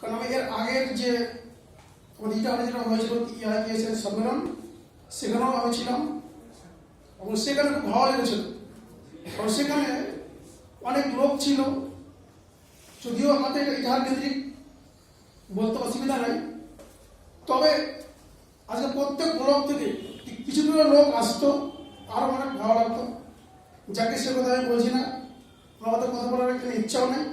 কারণ আমি এর আগের যে যেটা হয়েছিল ইআইএসের সম্মেলন, সেখানেও আমি ছিলাম এবং সেখানে খুব ভালো লেগেছিল। কারণ সেখানে অনেক লোক ছিল, যদিও আমাদের এটা ইতিহাস কেন্দ্রিক বলতে অসুবিধা নাই, তবে আজকে প্রত্যেক ব্লক থেকে কিছু লোক আসতো, আরও অনেক ভালো লাগতো। যাকে সে কথা আমি বলছি না, আমার তো কথা বলার এখানে ইচ্ছাও নেই,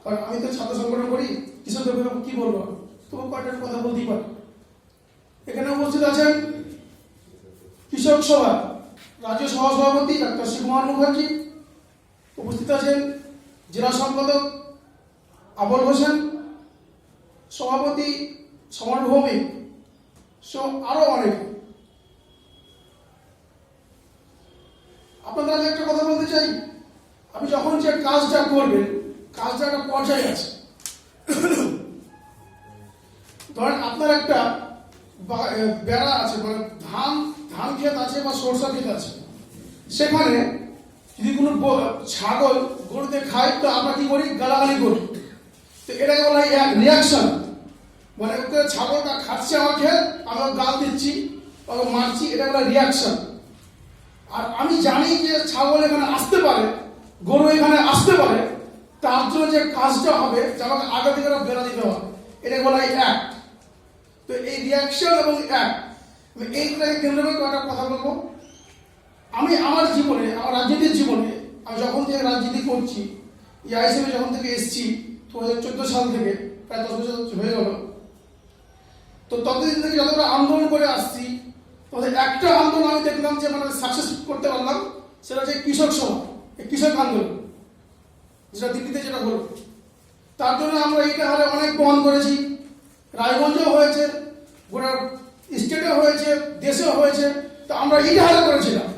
কারণ আমি তো ছাত্র সংগঠন করি, কৃষকদের কি বলবো, তবু কয়েকটা কথা বলতেই পারি। এখানে উপস্থিত আছেন কৃষক সভা রাজ্য সহসভাপতি ডাক্তার শিবকুমার মুখার্জি, উপস্থিত আছেন জেলা সম্পাদক আবুল হোসেন, সভাপতি সমর ভৌমিক, আরো অনেক। আপনাদের আগে একটা কথা বলতে চাই, আপনি যখন যে কাজটা করবেন, কাজটা একটা পর্যায়ে আছে। ধরেন আপনার একটা বেড়া আছে, মানে ধান ক্ষেত আছে বা সরষা ক্ষেত আছে, সেখানে যদি কোনো ছাগল গরুতে খায়, তো আমরা কি করি? গালাগালি করি। তো এটাকে বলা হয় এক রিয়াকশন, মানে ছাগলটা খাচ্ছে আমার ক্ষেত, আমরা গাল দিচ্ছি, ওকে মারছি, এটা বলা রিয়াকশন। আর আমি জানি যে ছাগল এখানে আসতে পারে, গরু এখানে আসতে পারে, তার জন্য যে কাজটা হবে, যে আমাকে আগে থেকে বেড়া দিতে হবে, এটা বলা হয় অ্যাক্ট। তো এই রিয়াকশন এবং অ্যাক্ট, এইটাকে কেন্দ্র করে একটা কথা বলবো। আমি আমার জীবনে, আমার রাজনীতির জীবনে, আমি যখন থেকে রাজনীতি করছি, ইআইএসএফে যখন থেকে এসেছি 2014 সাল থেকে, প্রায় 10 বছর হয়ে গেল, তো ততদিন থেকে যতটা আন্দোলন করে আসছি, তবে একটা আন্দোলন আমি দেখলাম যে মানে সাকসেস করতে পারলাম, সেটা হচ্ছে কৃষক সভা, কৃষক আন্দোলন, যেটা দিল্লিতে যেটা হলো। তার জন্য আমরা এইটা হারে অনেক প্রমাণ করেছি, রায়গঞ্জেও হয়েছে, গোটা স্টেটেও হয়েছে, দেশেও হয়েছে। তো আমরা এইটা হারে করেছিলাম।